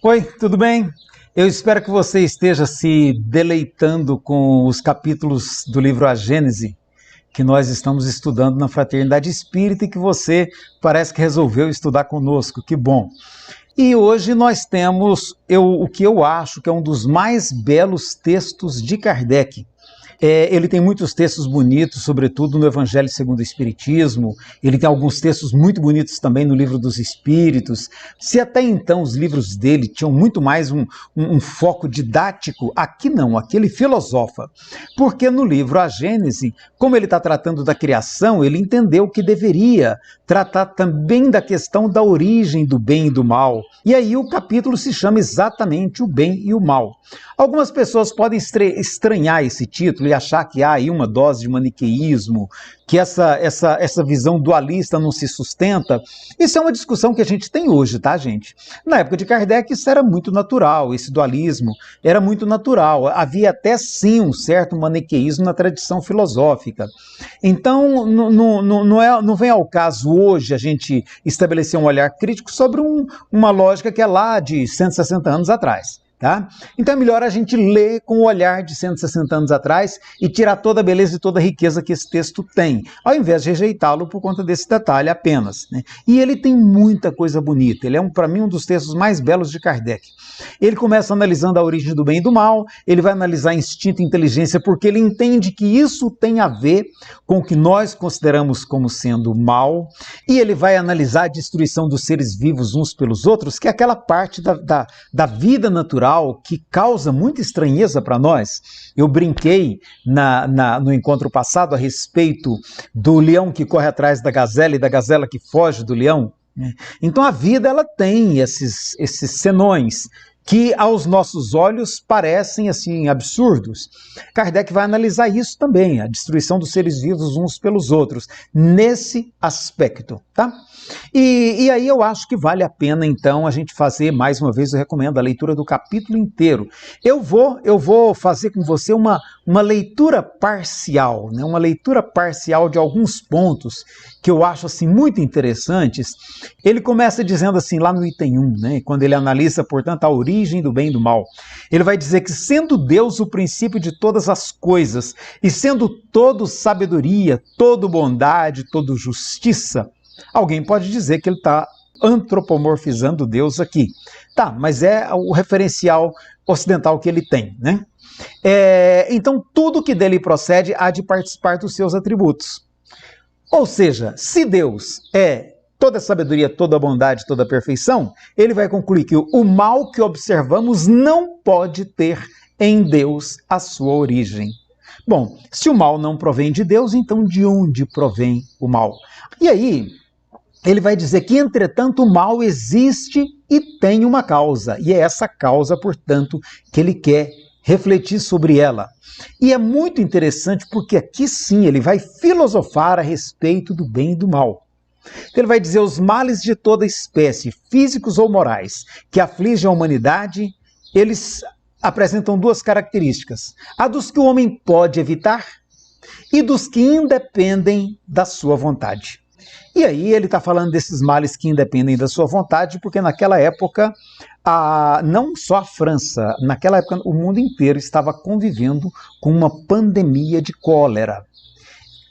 Oi, tudo bem? Eu espero que você esteja se deleitando com os capítulos do livro A Gênese, que nós estamos estudando na Fraternidade Espírita e que você parece que resolveu estudar conosco. Que bom! E hoje nós temos o que eu acho que é um dos mais belos textos de Kardec. Ele tem muitos textos bonitos, sobretudo no Evangelho segundo o Espiritismo. Ele tem alguns textos muito bonitos também no Livro dos Espíritos. Se até então os livros dele tinham muito mais um foco didático, aqui não, aqui ele filosofa. Porque no livro A Gênese, como ele está tratando da criação, ele entendeu que deveria tratar também da questão da origem do bem e do mal. E aí o capítulo se chama exatamente O Bem e o Mal. Algumas pessoas podem estranhar esse título e achar que há aí uma dose de maniqueísmo, que essa visão dualista não se sustenta. Isso é uma discussão que a gente tem hoje, tá, gente? Na época de Kardec isso era muito natural, esse dualismo era muito natural. Havia até sim um certo maniqueísmo na tradição filosófica. Então não vem ao caso hoje a gente estabelecer um olhar crítico sobre uma lógica que é lá de 160 anos atrás. Tá? Então é melhor a gente ler com o olhar de 160 anos atrás e tirar toda a beleza e toda a riqueza que esse texto tem, ao invés de rejeitá-lo por conta desse detalhe apenas, né? E ele tem muita coisa bonita, ele é, para mim, um dos textos mais belos de Kardec. Ele começa analisando a origem do bem e do mal, ele vai analisar instinto e inteligência, porque ele entende que isso tem a ver com o que nós consideramos como sendo mal, e ele vai analisar a destruição dos seres vivos uns pelos outros, que é aquela parte da vida natural que causa muita estranheza para nós. Eu brinquei no encontro passado a respeito do leão que corre atrás da gazela e da gazela que foge do leão. Então a vida ela tem esses senões que aos nossos olhos parecem assim absurdos. Kardec vai analisar isso também, a destruição dos seres vivos uns pelos outros, nesse aspecto, tá? E aí eu acho que vale a pena então a gente fazer, mais uma vez eu recomendo a leitura do capítulo inteiro. Eu vou fazer com você uma leitura parcial, né? Uma leitura parcial de alguns pontos que eu acho assim muito interessantes. Ele começa dizendo assim lá no item 1, né? Quando ele analisa, portanto, a origem do bem e do mal. Ele vai dizer que sendo Deus o princípio de todas as coisas e sendo todo sabedoria, todo bondade, todo justiça, alguém pode dizer que ele está antropomorfizando Deus aqui. Tá, mas é o referencial ocidental que ele tem, né? Então, tudo que dele procede há de participar dos seus atributos. Ou seja, se Deus é toda a sabedoria, toda a bondade, toda a perfeição, ele vai concluir que o mal que observamos não pode ter em Deus a sua origem. Bom, se o mal não provém de Deus, então de onde provém o mal? E aí, ele vai dizer que, entretanto, o mal existe e tem uma causa. E é essa causa, portanto, que ele quer refletir sobre ela. E é muito interessante porque aqui sim ele vai filosofar a respeito do bem e do mal. Então, ele vai dizer os males de toda espécie, físicos ou morais, que afligem a humanidade, eles apresentam duas características. A dos que o homem pode evitar e dos que independem da sua vontade. E aí ele está falando desses males que independem da sua vontade, porque naquela época, não só a França, naquela época o mundo inteiro estava convivendo com uma pandemia de cólera.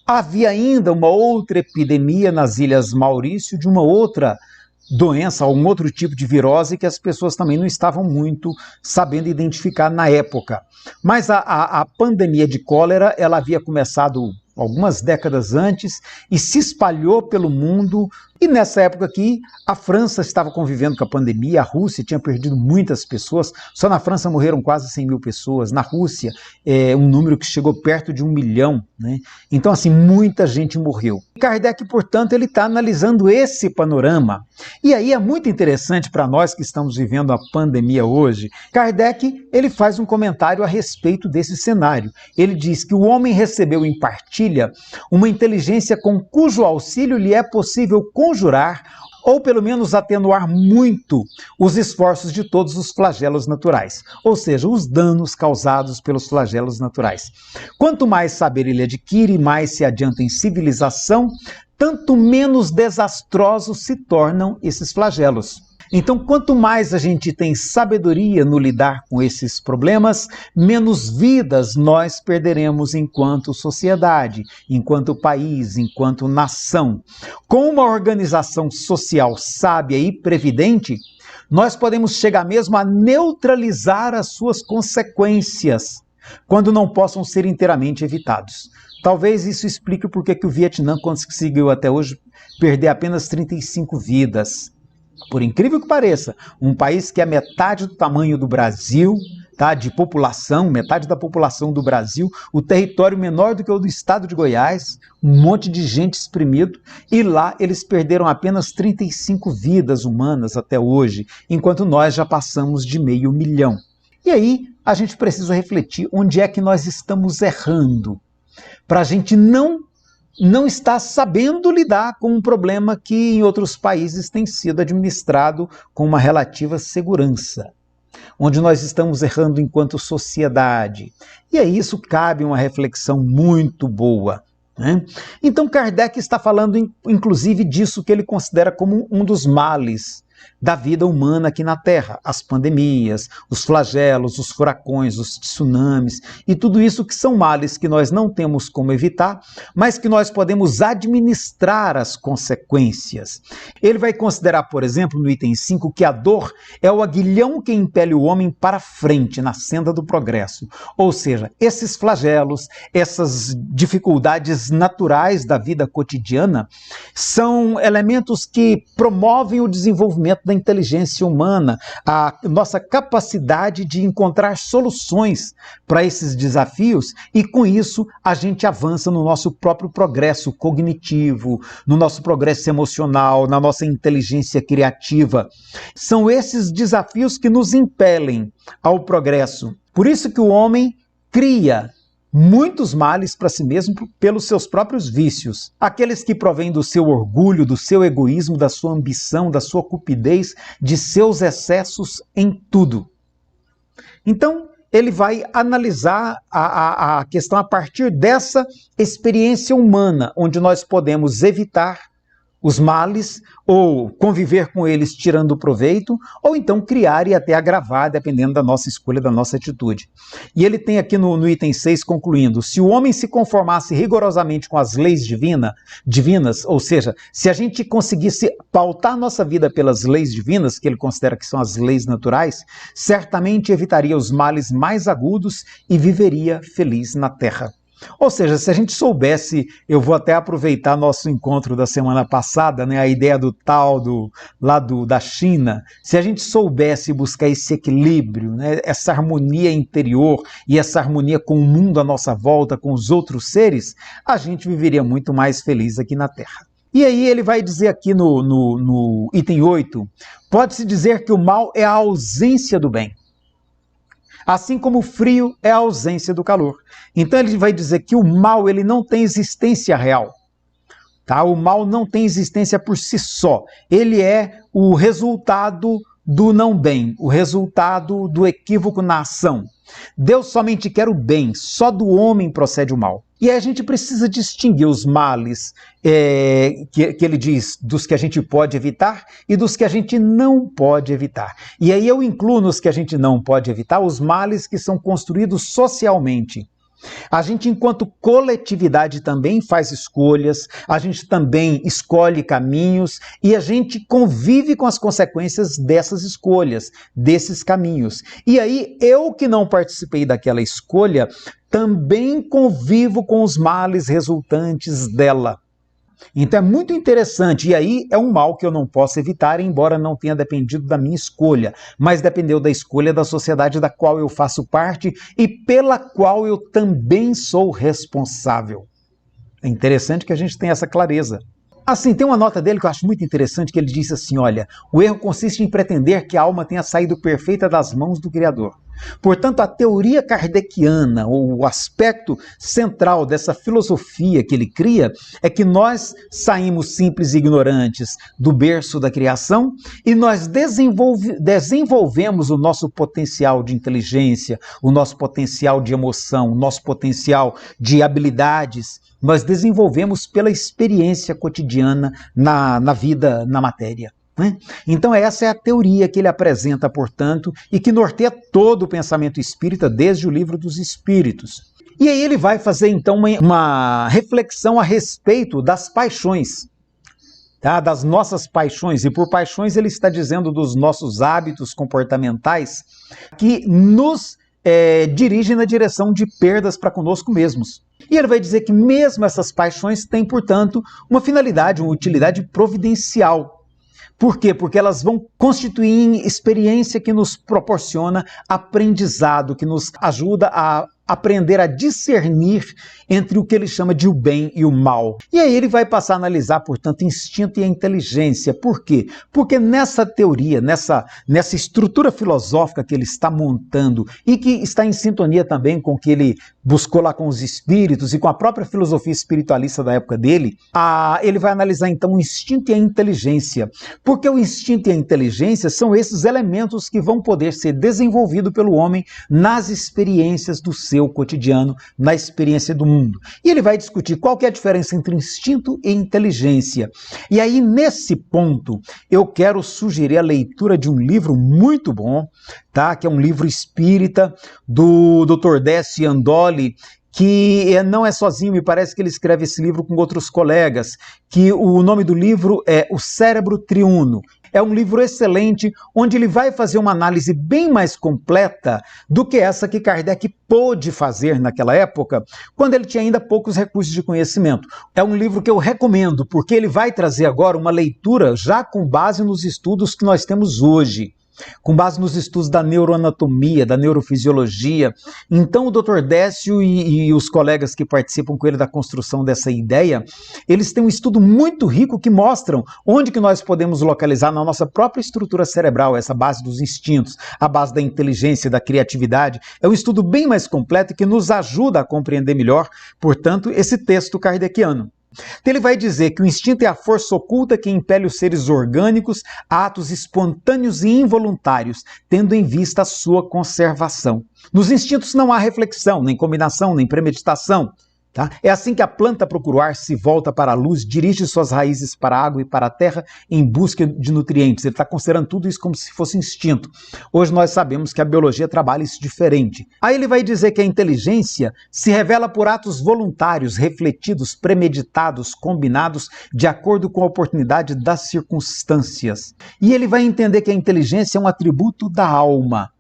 Havia ainda uma outra epidemia nas Ilhas Maurício, de uma outra doença, um outro tipo de virose que as pessoas também não estavam muito sabendo identificar na época. Mas a pandemia de cólera, ela havia começado algumas décadas antes e se espalhou pelo mundo. E nessa época aqui, a França estava convivendo com a pandemia, a Rússia tinha perdido muitas pessoas, só na França morreram quase 100 mil pessoas, na Rússia um número que chegou perto de 1 milhão, né? Então assim, muita gente morreu. Kardec, portanto, ele está analisando esse panorama. E aí é muito interessante para nós que estamos vivendo a pandemia hoje. Kardec, ele faz um comentário a respeito desse cenário. Ele diz que o homem recebeu em partilha uma inteligência com cujo auxílio lhe é possível conjurar ou pelo menos atenuar muito os esforços de todos os flagelos naturais, ou seja, os danos causados pelos flagelos naturais. Quanto mais saber ele adquire, mais se adianta em civilização, tanto menos desastrosos se tornam esses flagelos. Então, quanto mais a gente tem sabedoria no lidar com esses problemas, menos vidas nós perderemos enquanto sociedade, enquanto país, enquanto nação. Com uma organização social sábia e previdente, nós podemos chegar mesmo a neutralizar as suas consequências, quando não possam ser inteiramente evitados. Talvez isso explique por que o Vietnã conseguiu até hoje perder apenas 35 vidas. Por incrível que pareça, um país que é metade do tamanho do Brasil, tá, de população, metade da população do Brasil, o território menor do que o do estado de Goiás, um monte de gente exprimido, e lá eles perderam apenas 35 vidas humanas até hoje, enquanto nós já passamos de 500 mil. E aí a gente precisa refletir onde é que nós estamos errando, para a gente não está sabendo lidar com um problema que em outros países tem sido administrado com uma relativa segurança, onde nós estamos errando enquanto sociedade. E a isso cabe uma reflexão muito boa, né? Então Kardec está falando inclusive disso que ele considera como um dos males da vida humana aqui na Terra, as pandemias, os flagelos, os furacões, os tsunamis e tudo isso que são males que nós não temos como evitar, mas que nós podemos administrar as consequências. Ele vai considerar, por exemplo, no item 5, que a dor é o aguilhão que impele o homem para frente na senda do progresso. Ou seja, esses flagelos, essas dificuldades naturais da vida cotidiana são elementos que promovem o desenvolvimento da inteligência humana, a nossa capacidade de encontrar soluções para esses desafios, e com isso a gente avança no nosso próprio progresso cognitivo, no nosso progresso emocional, na nossa inteligência criativa. São esses desafios que nos impelem ao progresso. Por isso que o homem cria muitos males para si mesmo pelos seus próprios vícios. Aqueles que provêm do seu orgulho, do seu egoísmo, da sua ambição, da sua cupidez, de seus excessos em tudo. Então, ele vai analisar a questão a partir dessa experiência humana, onde nós podemos evitar os males, ou conviver com eles tirando proveito, ou então criar e até agravar, dependendo da nossa escolha, da nossa atitude. E ele tem aqui no item 6, concluindo: se o homem se conformasse rigorosamente com as leis divinas, ou seja, se a gente conseguisse pautar nossa vida pelas leis divinas, que ele considera que são as leis naturais, certamente evitaria os males mais agudos e viveria feliz na terra. Ou seja, se a gente soubesse, eu vou até aproveitar nosso encontro da semana passada, né, a ideia do tal da China, se a gente soubesse buscar esse equilíbrio, né, essa harmonia interior e essa harmonia com o mundo à nossa volta, com os outros seres, a gente viveria muito mais feliz aqui na Terra. E aí ele vai dizer aqui no item 8, pode-se dizer que o mal é a ausência do bem, assim como o frio é a ausência do calor. Então ele vai dizer que o mal ele não tem existência real. Tá? O mal não tem existência por si só. Ele é o resultado do não bem, o resultado do equívoco na ação. Deus somente quer o bem, só do homem procede o mal. E aí a gente precisa distinguir os males que ele diz, dos que a gente pode evitar e dos que a gente não pode evitar. E aí eu incluo nos que a gente não pode evitar os males que são construídos socialmente. A gente, enquanto coletividade, também faz escolhas, a gente também escolhe caminhos e a gente convive com as consequências dessas escolhas, desses caminhos. E aí, eu que não participei daquela escolha, também convivo com os males resultantes dela. Então é muito interessante, e aí é um mal que eu não posso evitar, embora não tenha dependido da minha escolha, mas dependeu da escolha da sociedade da qual eu faço parte e pela qual eu também sou responsável. É interessante que a gente tenha essa clareza. Assim, tem uma nota dele que eu acho muito interessante, que ele diz assim, olha, o erro consiste em pretender que a alma tenha saído perfeita das mãos do Criador. Portanto, a teoria kardeciana, ou o aspecto central dessa filosofia que ele cria, é que nós saímos simples e ignorantes do berço da criação e nós desenvolvemos o nosso potencial de inteligência, o nosso potencial de emoção, o nosso potencial de habilidades, nós desenvolvemos pela experiência cotidiana na vida, na matéria. né? Então essa é a teoria que ele apresenta, portanto, e que norteia todo o pensamento espírita desde o Livro dos Espíritos. E aí ele vai fazer então uma reflexão a respeito das paixões, tá? Das nossas paixões, e por paixões ele está dizendo dos nossos hábitos comportamentais que nos dirigem na direção de perdas para conosco mesmos. E ele vai dizer que mesmo essas paixões têm, portanto, uma finalidade, uma utilidade providencial. Por quê? Porque elas vão constituir experiência que nos proporciona aprendizado, que nos ajuda a aprender a discernir entre o que ele chama de o bem e o mal. E aí ele vai passar a analisar, portanto, instinto e a inteligência. Por quê? Porque nessa teoria, nessa estrutura filosófica que ele está montando e que está em sintonia também com o que ele buscou lá com os espíritos e com a própria filosofia espiritualista da época dele, ele vai analisar então o instinto e a inteligência. Porque o instinto e a inteligência são esses elementos que vão poder ser desenvolvidos pelo homem nas experiências do seu cotidiano, na experiência do mundo. E ele vai discutir qual que é a diferença entre instinto e inteligência. E aí, nesse ponto, eu quero sugerir a leitura de um livro muito bom, tá? Que é um livro espírita do Dr. Décio Andoli, que não é sozinho, me parece que ele escreve esse livro com outros colegas, que o nome do livro é O Cérebro Triuno. É um livro excelente, onde ele vai fazer uma análise bem mais completa do que essa que Kardec pôde fazer naquela época, quando ele tinha ainda poucos recursos de conhecimento. É um livro que eu recomendo, porque ele vai trazer agora uma leitura já com base nos estudos que nós temos hoje, com base nos estudos da neuroanatomia, da neurofisiologia. Então o Dr. Décio e os colegas que participam com ele da construção dessa ideia, eles têm um estudo muito rico que mostram onde que nós podemos localizar na nossa própria estrutura cerebral essa base dos instintos, a base da inteligência, da criatividade. É um estudo bem mais completo que nos ajuda a compreender melhor, portanto, esse texto kardeciano. Então ele vai dizer que o instinto é a força oculta que impele os seres orgânicos a atos espontâneos e involuntários, tendo em vista a sua conservação. Nos instintos não há reflexão, nem combinação, nem premeditação. Tá? É assim que a planta procura o ar, se volta para a luz, dirige suas raízes para a água e para a terra em busca de nutrientes. Ele está considerando tudo isso como se fosse instinto. Hoje nós sabemos que a biologia trabalha isso diferente. Aí ele vai dizer que a inteligência se revela por atos voluntários, refletidos, premeditados, combinados, de acordo com a oportunidade das circunstâncias. E ele vai entender que a inteligência é um atributo da alma.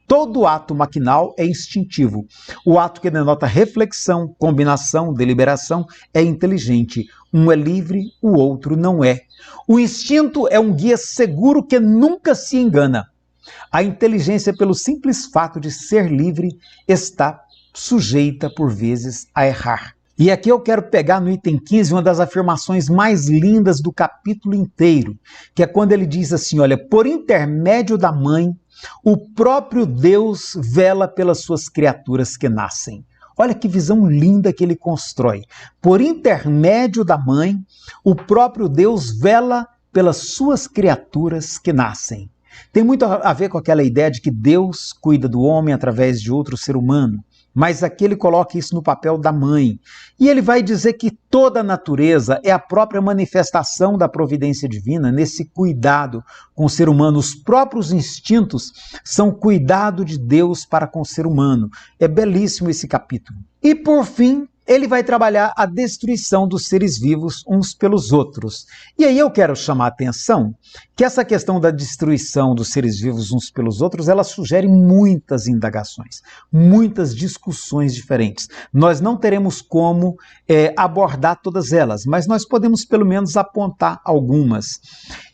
Todo ato maquinal é instintivo. O ato que denota reflexão, combinação, deliberação é inteligente. Um é livre, o outro não é. O instinto é um guia seguro que nunca se engana. A inteligência, pelo simples fato de ser livre, está sujeita, por vezes, a errar. E aqui eu quero pegar no item 15 uma das afirmações mais lindas do capítulo inteiro, que é quando ele diz assim, olha, por intermédio da mãe, o próprio Deus vela pelas suas criaturas que nascem. Olha que visão linda que ele constrói. Por intermédio da mãe, o próprio Deus vela pelas suas criaturas que nascem. Tem muito a ver com aquela ideia de que Deus cuida do homem através de outro ser humano. Mas aqui ele coloca isso no papel da mãe. E ele vai dizer que toda a natureza é a própria manifestação da providência divina nesse cuidado com o ser humano. Os próprios instintos são cuidado de Deus para com o ser humano. É belíssimo esse capítulo. E por fim, ele vai trabalhar a destruição dos seres vivos uns pelos outros. E aí eu quero chamar a atenção que essa questão da destruição dos seres vivos uns pelos outros, ela sugere muitas indagações, muitas discussões diferentes. Nós não teremos como abordar todas elas, mas nós podemos pelo menos apontar algumas.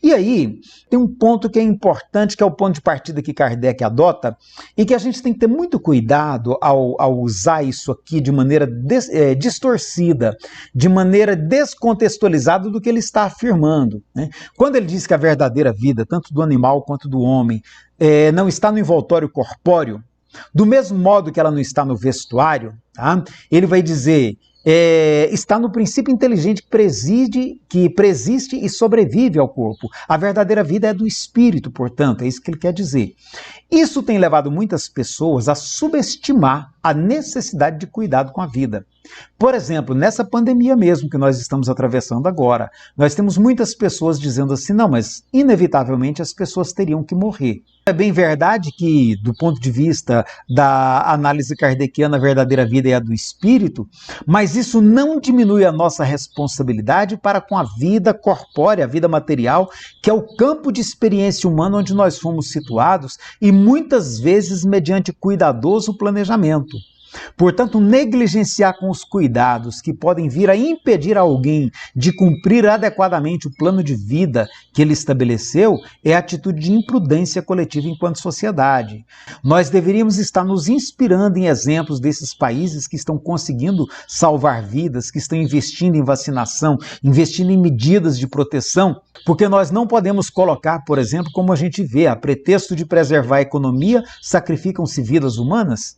E aí tem um ponto que é importante, que é o ponto de partida que Kardec adota, e que a gente tem que ter muito cuidado ao usar isso aqui de maneira distorcida, de maneira descontextualizada do que ele está afirmando, né? Quando ele diz que a verdadeira vida, tanto do animal quanto do homem, não está no envoltório corpóreo, do mesmo modo que ela não está no vestuário, tá? Ele vai dizer está no princípio inteligente que presiste e sobrevive ao corpo. A verdadeira vida é do espírito, portanto, é isso que ele quer dizer. Isso tem levado muitas pessoas a subestimar a necessidade de cuidado com a vida. Por exemplo, nessa pandemia mesmo que nós estamos atravessando agora, nós temos muitas pessoas dizendo assim, não, mas inevitavelmente as pessoas teriam que morrer. É bem verdade que, do ponto de vista da análise kardeciana, a verdadeira vida é a do espírito, mas isso não diminui a nossa responsabilidade para com a vida corpórea, a vida material, que é o campo de experiência humana onde nós fomos situados e muitas vezes mediante cuidadoso planejamento. Portanto, negligenciar com os cuidados que podem vir a impedir alguém de cumprir adequadamente o plano de vida que ele estabeleceu é atitude de imprudência coletiva enquanto sociedade. Nós deveríamos estar nos inspirando em exemplos desses países que estão conseguindo salvar vidas, que estão investindo em vacinação, investindo em medidas de proteção, porque nós não podemos colocar, por exemplo, como a gente vê, a pretexto de preservar a economia, sacrificam-se vidas humanas?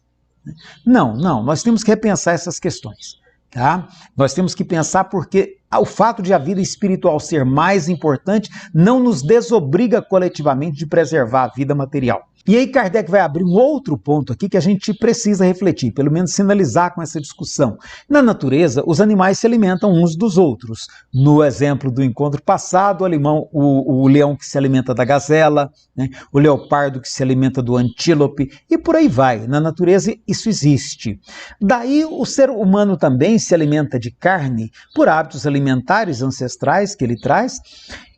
Não, nós temos que repensar essas questões, tá? Nós temos que pensar porque o fato de a vida espiritual ser mais importante não nos desobriga coletivamente de preservar a vida material. E aí Kardec vai abrir um outro ponto aqui que a gente precisa refletir, pelo menos sinalizar com essa discussão. Na natureza, os animais se alimentam uns dos outros. No exemplo do encontro passado, o leão que se alimenta da gazela, né? O leopardo que se alimenta do antílope, e por aí vai. Na natureza isso existe. Daí o ser humano também se alimenta de carne por hábitos alimentares ancestrais que ele traz,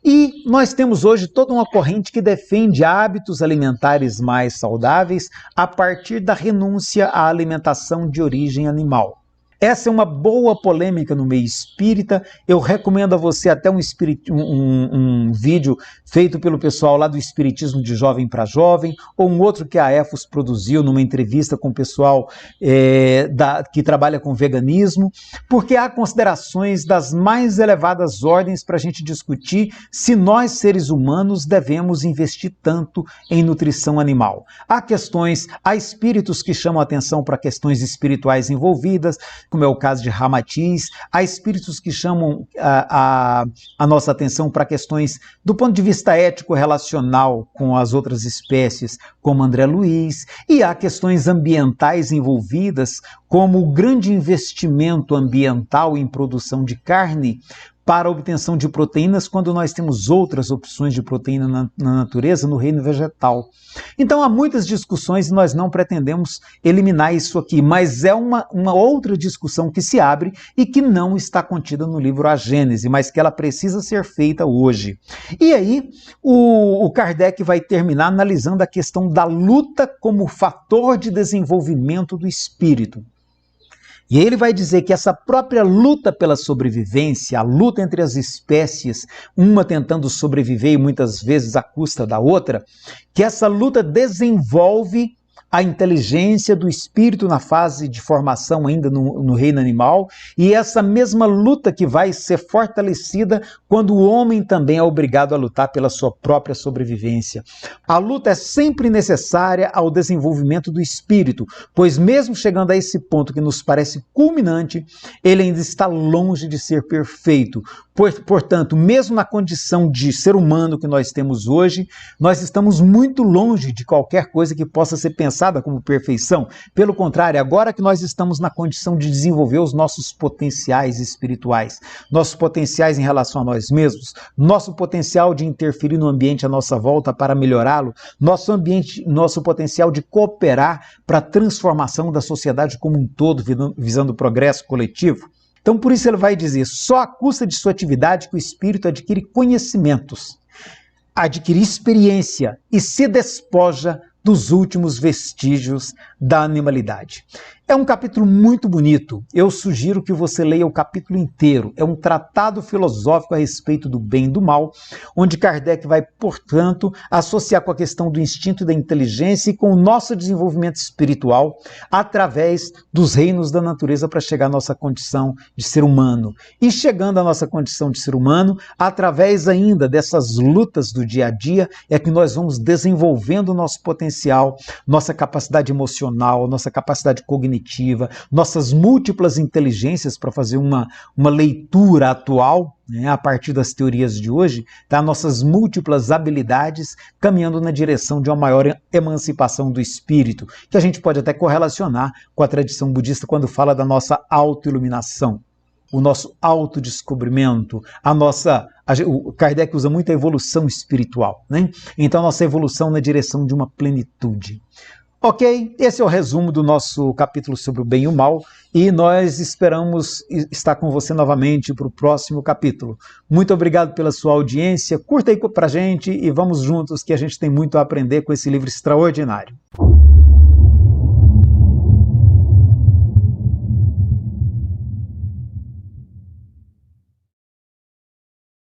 e nós temos hoje toda uma corrente que defende hábitos alimentares mais saudáveis a partir da renúncia à alimentação de origem animal. Essa é uma boa polêmica no meio espírita. Eu recomendo a você até um vídeo feito pelo pessoal lá do Espiritismo de Jovem para Jovem, ou um outro que a EFOS produziu numa entrevista com o pessoal que trabalha com veganismo, porque há considerações das mais elevadas ordens para a gente discutir se nós, seres humanos, devemos investir tanto em nutrição animal. Há espíritos que chamam a atenção para questões espirituais envolvidas, como é o caso de Ramatiz, há espíritos que chamam a nossa atenção para questões do ponto de vista ético relacional com as outras espécies, como André Luiz, e há questões ambientais envolvidas, como o grande investimento ambiental em produção de carne para a obtenção de proteínas, quando nós temos outras opções de proteína na natureza, no reino vegetal. Então há muitas discussões e nós não pretendemos eliminar isso aqui, mas é uma outra discussão que se abre e que não está contida no livro A Gênese, mas que ela precisa ser feita hoje. E aí o Kardec vai terminar analisando a questão da luta como fator de desenvolvimento do espírito. E ele vai dizer que essa própria luta pela sobrevivência, a luta entre as espécies, uma tentando sobreviver e muitas vezes à custa da outra, que essa luta desenvolve a inteligência do espírito na fase de formação ainda no reino animal, e essa mesma luta que vai ser fortalecida quando o homem também é obrigado a lutar pela sua própria sobrevivência. A luta é sempre necessária ao desenvolvimento do espírito, pois mesmo chegando a esse ponto que nos parece culminante, ele ainda está longe de ser perfeito. Portanto, mesmo na condição de ser humano que nós temos hoje, nós estamos muito longe de qualquer coisa que possa ser pensada como perfeição. Pelo contrário, agora que nós estamos na condição de desenvolver os nossos potenciais espirituais, nossos potenciais em relação a nós mesmos, nosso potencial de interferir no ambiente à nossa volta para melhorá-lo, nosso potencial de cooperar para a transformação da sociedade como um todo, visando o progresso coletivo. Então, por isso ele vai dizer, só à custa de sua atividade que o espírito adquire conhecimentos, adquire experiência e se despoja dos últimos vestígios da animalidade. É um capítulo muito bonito, eu sugiro que você leia o capítulo inteiro. É um tratado filosófico a respeito do bem e do mal, onde Kardec vai, portanto, associar com a questão do instinto e da inteligência e com o nosso desenvolvimento espiritual através dos reinos da natureza para chegar à nossa condição de ser humano. E chegando à nossa condição de ser humano, através ainda dessas lutas do dia a dia, é que nós vamos desenvolvendo o nosso potencial, nossa capacidade emocional, nossa capacidade cognitiva, cognitiva, nossas múltiplas inteligências para fazer uma leitura atual, né, a partir das teorias de hoje, tá? Nossas múltiplas habilidades caminhando na direção de uma maior emancipação do espírito, que a gente pode até correlacionar com a tradição budista quando fala da nossa autoiluminação, o nosso autodescobrimento, o Kardec usa muito a evolução espiritual, né? Então, a nossa evolução na direção de uma plenitude. Ok, esse é o resumo do nosso capítulo sobre o bem e o mal, e nós esperamos estar com você novamente para o próximo capítulo. Muito obrigado pela sua audiência, curta aí pra gente e vamos juntos que a gente tem muito a aprender com esse livro extraordinário.